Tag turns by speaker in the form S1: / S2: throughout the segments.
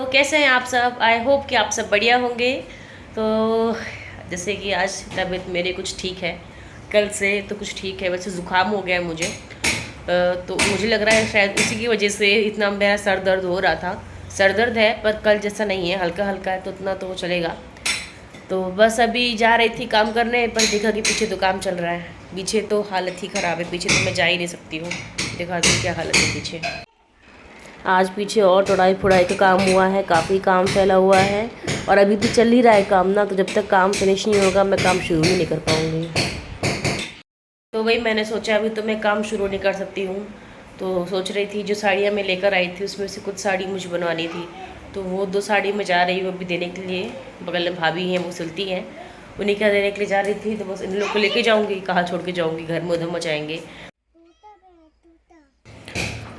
S1: कैसे हैं आप सब? आई होप कि आप सब बढ़िया होंगे। तो जैसे कि आज तबीयत मेरी कुछ ठीक है, कल से तो कुछ ठीक है। वैसे ज़ुकाम हो गया है मुझे। तो मुझे लग रहा है शायद उसी की वजह से इतना मेरा सर दर्द हो रहा था। सर दर्द है पर कल जैसा नहीं है, हल्का हल्का है, तो उतना तो चलेगा। तो बस अभी जा रही थी काम करने, पर देखा कि पीछे तो काम चल रहा है। पीछे तो हालत ही ख़राब है, पीछे तो मैं जा ही नहीं सकती हूँ। देखा दी क्या हालत है पीछे। आज पीछे और तोड़ाई फुड़ाई का काम हुआ है, काफ़ी काम फैला हुआ है। और अभी भी चल ही रहा है काम ना, तो जब तक काम फिनिश नहीं होगा मैं काम शुरू ही नहीं कर पाऊँगी। तो वही मैंने सोचा, अभी तो मैं काम शुरू नहीं कर सकती हूँ। तो सोच रही थी जो साड़ियाँ मैं लेकर आई थी उसमें से कुछ साड़ी मुझे बनवानी थी, तो वो 2 साड़ी मैं जा रही हूँ अभी देने के लिए। बगल में भाभी हैं, वो सिलती हैं, उन्हीं का देने के लिए जा रही थी। तो बस इन लोग को लेके जाऊँगी, कहाँ छोड़ के जाऊँगी, घर में उधम मचाएंगे।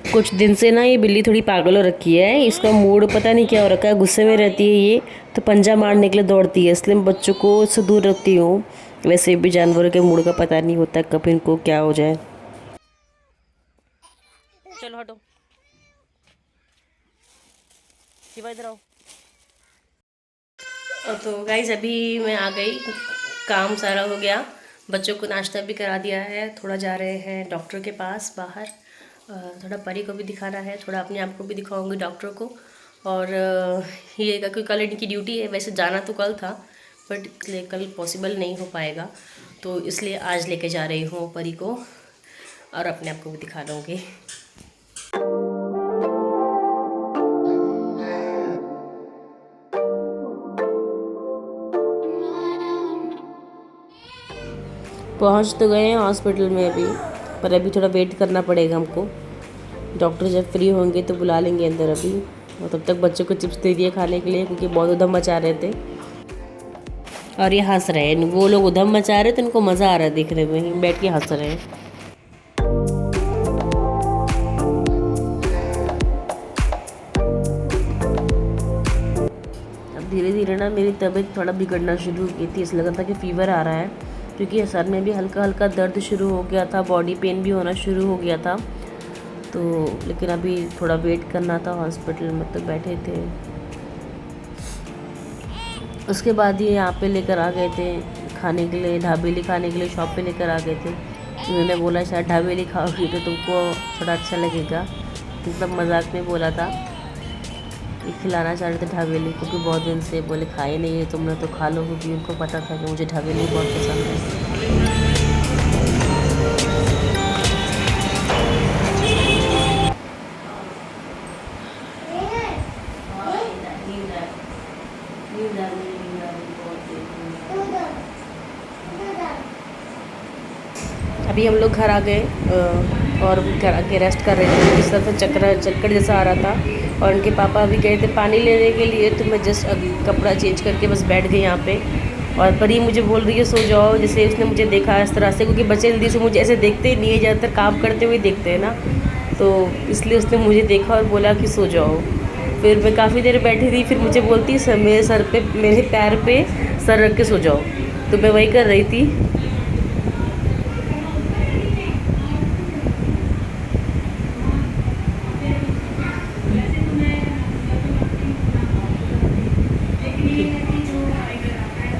S1: कुछ दिन से ना ये बिल्ली थोड़ी पागल हो रखी है, इसका मूड पता नहीं क्या हो रखा है, गुस्से में रहती है ये, तो पंजा मारने के लिए दौड़ती है। इसलिए मैं बच्चों को इससे दूर रखती हूँ। वैसे भी जानवरों के मूड का पता नहीं होता कब इनको क्या हो जाए। चलो हटो, शिवा इधर आओ। तो गाइस अभी मैं आ गई, काम सारा हो गया, बच्चों को नाश्ता भी करा दिया है। थोड़ा जा रहे हैं डॉक्टर के पास बाहर, थोड़ा परी को भी दिखाना है, थोड़ा अपने आप को भी दिखाऊंगी डॉक्टर को। और ये क्योंकि कल इनकी ड्यूटी है, वैसे जाना तो कल था बट इसलिए कल पॉसिबल नहीं हो पाएगा, तो इसलिए आज लेके जा रही हूँ परी को और अपने आप को भी दिखा लूँगी। पहुँच तो गए हैं हॉस्पिटल में अभी, पर अभी थोड़ा वेट करना पड़ेगा हमको। डॉक्टर जब फ्री होंगे तो बुला लेंगे अंदर अभी। और तब तक बच्चों को चिप्स दे दिए खाने के लिए, क्योंकि बहुत उधम मचा रहे थे और ये हंस रहे हैं। वो लोग उधम मचा रहे थे, इनको मज़ा आ रहा है देखने में, बैठ के हंस रहे हैं। अब धीरे धीरे ना मेरी तबीयत थोड़ा बिगड़ना शुरू हो गई थी, इसलिए लगा था कि फ़ीवर आ रहा है, क्योंकि सर में भी हल्का हल्का दर्द शुरू हो गया था, बॉडी पेन भी होना शुरू हो गया था। तो लेकिन अभी थोड़ा वेट करना था हॉस्पिटल में, तो बैठे थे। उसके बाद ये यहाँ पे लेकर आ गए थे खाने के लिए, ढाबेली खाने के लिए शॉप पे लेकर आ गए थे। उन्होंने बोला शायद ढाबेली खाओगी तो तुमको थोड़ा अच्छा लगेगा, मतलब मजाक में बोला था। ये खिलाना चाह रहे थे ढाबेली, क्योंकि बहुत दिन से बोले खाए नहीं है तुमने तो खा लो, क्योंकि उनको पता था कि मुझे ढाबेली बहुत पसंद है। अभी हम लोग घर आ गए और घर आके रेस्ट कर रहे थे। इस तरह से चक्कर जैसा आ रहा था और उनके पापा अभी गए थे पानी लेने के लिए, तो मैं जस्ट अभी कपड़ा चेंज करके बस बैठ गई यहाँ पे। और परी मुझे बोल रही है सो जाओ, जैसे उसने मुझे देखा इस तरह से, क्योंकि बच्चे जल्दी से मुझे ऐसे देखते ही नहीं है, ज़्यादातर काम करते हुए देखते हैं ना, तो इसलिए उसने मुझे देखा और बोला कि सो जाओ। फिर मैं काफ़ी देर बैठी थी, फिर मुझे बोलती मेरे सर पे, मेरे पैर पे सर रख के सो जाओ, तो मैं वही कर रही थी।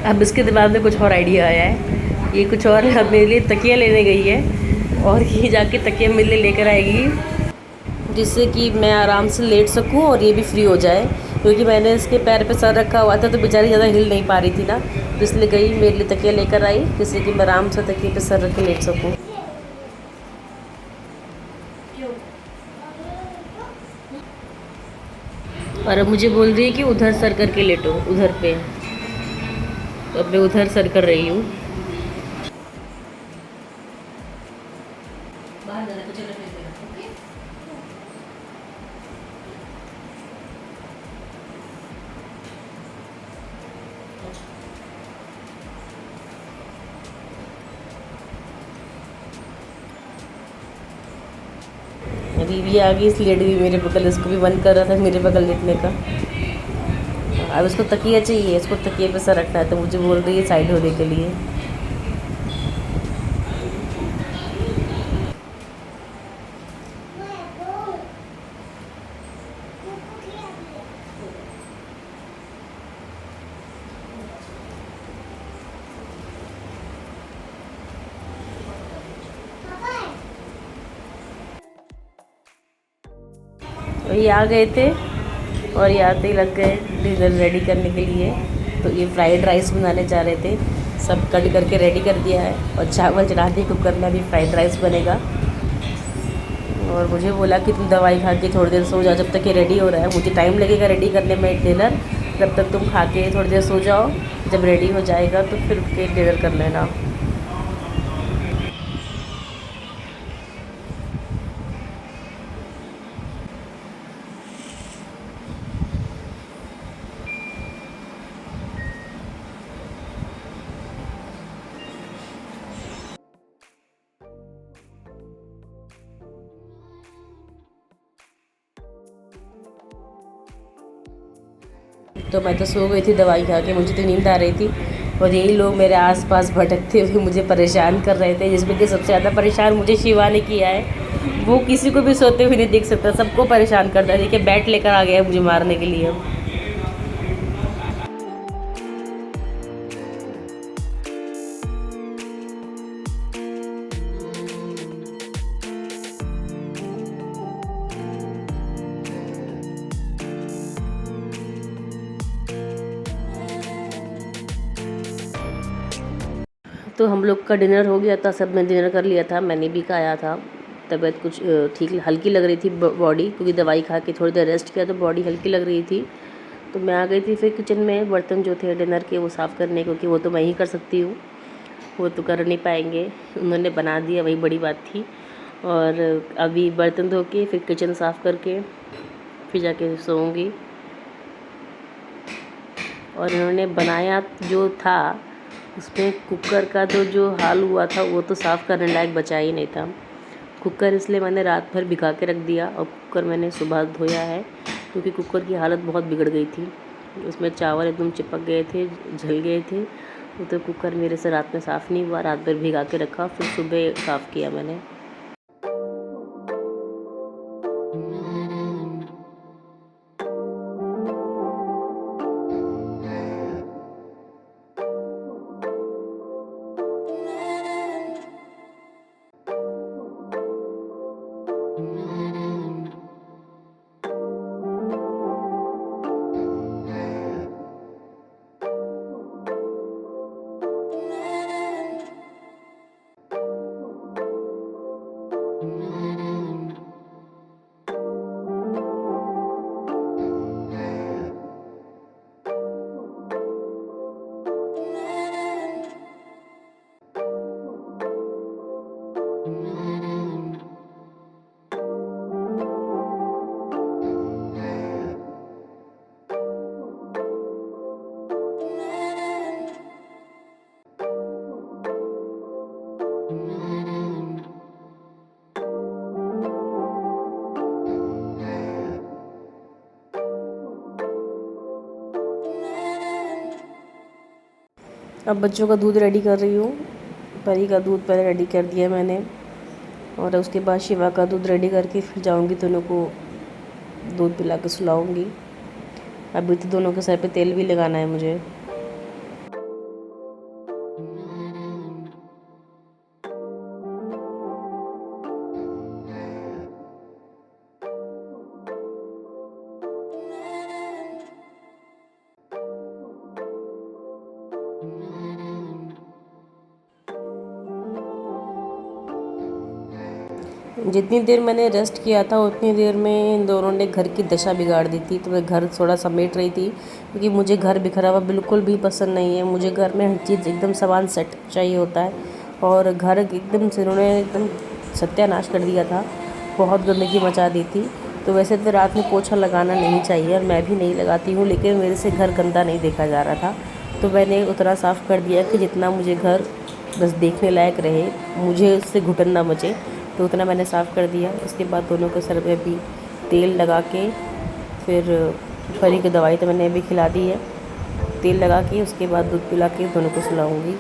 S1: अब इसके दिमाग में कुछ और आइडिया आया है, ये कुछ और अब मेरे लिए तकिया लेने गई है और ये जाके तकिया मेरे लिए लेकर आएगी, जिससे कि मैं आराम से लेट सकूं और ये भी फ्री हो जाए, क्योंकि मैंने इसके पैर पे सर रखा हुआ था तो बेचारी ज़्यादा हिल नहीं पा रही थी ना, तो इसलिए गई मेरे लिए तकिया लेकर आई, जिससे कि मैं आराम से तकिए पे सर रख के लेट सकूँ। और अब मुझे बोल रही है कि उधर सर करके लेटो, उधर पे, तो अब मैं उधर सर कर रही हूँ। अभी भी आ गई, इस लेट गई मेरे बगल, इसको भी मन कर रहा था मेरे बगल लेटने का। अब इसको तकिया चाहिए, इसको तकिए पे सर रखना है, तो मुझे बोल रही है साइड होने के लिए। वही आ गए थे और ये आते ही लग गए डिनर रेडी करने के लिए। तो ये फ्राइड राइस बनाने जा रहे थे, सब कट करके रेडी कर दिया है और चावल चढ़ा दिए कुकर में, अभी फ्राइड राइस बनेगा। और मुझे बोला कि तुम दवाई खा के थोड़ी देर सो जाओ जब तक ये रेडी हो रहा है, मुझे टाइम लगेगा रेडी करने में डिनर, तब तक तुम खा के थोड़ी देर सो जाओ, जब रेडी हो जाएगा तो फिर उठ के डिनर कर लेना। तो मैं तो सो गई थी दवाई खा के, मुझे तो नींद आ रही थी और यही लोग मेरे आसपास भटकते हुए मुझे परेशान कर रहे थे, जिसमें कि सबसे ज़्यादा परेशान मुझे शिवा ने किया है। वो किसी को भी सोते हुए नहीं देख सकता, सबको परेशान करता है। देखिए बैट लेकर आ गया है मुझे मारने के लिए। तो हम लोग का डिनर हो गया था, सब ने डिनर कर लिया था, मैंने भी खाया था। तबीयत कुछ ठीक हल्की लग रही थी बॉडी, क्योंकि दवाई खा के थोड़ी देर रेस्ट किया तो बॉडी हल्की लग रही थी। तो मैं आ गई थी फिर किचन में बर्तन जो थे डिनर के वो साफ़ करने, क्योंकि वो तो मैं ही कर सकती हूँ, वो तो कर नहीं पाएंगे। उन्होंने बना दिया, वही बड़ी बात थी। और अभी बर्तन धो के फिर किचन साफ़ करके फिर जाके सोऊंगी। और इन्होंने बनाया जो था उसमें कुकर का तो जो हाल हुआ था वो तो साफ़ करने लायक बचा ही नहीं था। कुकर इसलिए मैंने रात भर भिगा के रख दिया और कुकर मैंने सुबह धोया है, क्योंकि कुकर की हालत बहुत बिगड़ गई थी। उसमें चावल एकदम चिपक गए थे, जल गए थे। तो कुकर मेरे से रात में साफ़ नहीं हुआ, रात भर भिगा के रखा, फिर सुबह साफ़ किया मैंने। अब बच्चों का दूध रेडी कर रही हूँ। परी का दूध पहले रेडी कर दिया मैंने, और उसके बाद शिवा का दूध रेडी करके फिर जाऊँगी, दोनों को दूध पिला के सुलाऊँगी। अभी तो दोनों के सर पे तेल भी लगाना है मुझे। जितनी देर मैंने रेस्ट किया था उतनी देर में इन दोनों ने घर की दशा बिगाड़ दी थी। तो मैं घर थोड़ा समेट रही थी, क्योंकि मुझे घर बिखरा हुआ बिल्कुल भी पसंद नहीं है। मुझे घर में हर चीज़ एकदम सामान सेट चाहिए होता है, और घर एकदम से इन्होंने एकदम सत्यानाश कर दिया था, बहुत गंदगी मचा दी थी। तो वैसे तो रात में पोछा लगाना नहीं चाहिए और मैं भी नहीं लगाती हूँ, लेकिन मेरे से घर गंदा नहीं देखा जा रहा था। तो मैंने उतना साफ़ कर दिया कि जितना मुझे घर बस देखने लायक रहे, मुझे उससे घुटन ना मचे, तो उतना मैंने साफ़ कर दिया। उसके बाद दोनों के सर पे भी तेल लगा के, फिर परी की दवाई तो मैंने अभी खिला दी है, तेल लगा के उसके बाद दूध पिला के दोनों को सुलाऊंगी।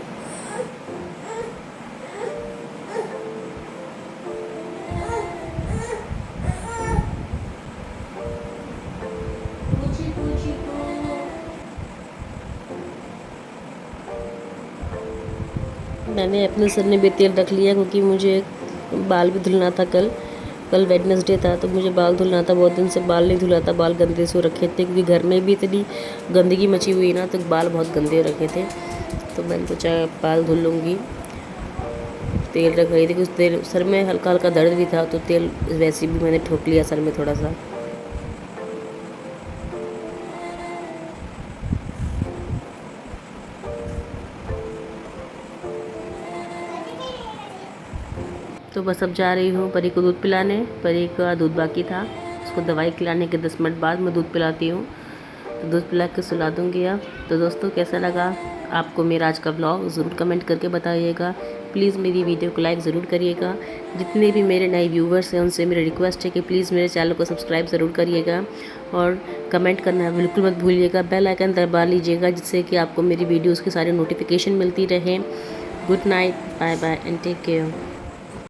S1: मैंने अपने सर में भी तेल रख लिया, क्योंकि मुझे बाल भी धुलना था कल, कल वेडनेसडे था तो मुझे बाल धुलना था, बहुत दिन से बाल नहीं धुला था, बाल गंदे से हो रखे थे क्योंकि घर में भी इतनी गंदगी मची हुई ना, तो बाल बहुत गंदे हो रखे थे। तो मैंने सोचा बाल धुल लूँगी। तेल रख रही थी, कुछ तेल सर में हल्का हल्का दर्द भी था, तो तेल वैसे भी मैंने ठोक लिया सर में थोड़ा सा। तो बस अब जा रही हूँ परी को दूध पिलाने। परी का दूध बाकी था, उसको दवाई खिलाने के 10 मिनट बाद मैं दूध पिलाती हूँ। तो दूध पिला के सुला दूँगी अब। तो दोस्तों कैसा लगा आपको मेरा आज का व्लॉग, ज़रूर कमेंट करके बताइएगा। प्लीज़ मेरी वीडियो को लाइक ज़रूर करिएगा। जितने भी मेरे नए व्यूवर्स हैं उनसे मेरी रिक्वेस्ट है कि प्लीज़ मेरे चैनल को सब्सक्राइब ज़रूर करिएगा और कमेंट करना बिल्कुल मत भूलिएगा। बेल आइकन दबा लीजिएगा जिससे कि आपको मेरी वीडियोज़ की सारी नोटिफिकेशन मिलती रहे। Good night, bye bye and take care.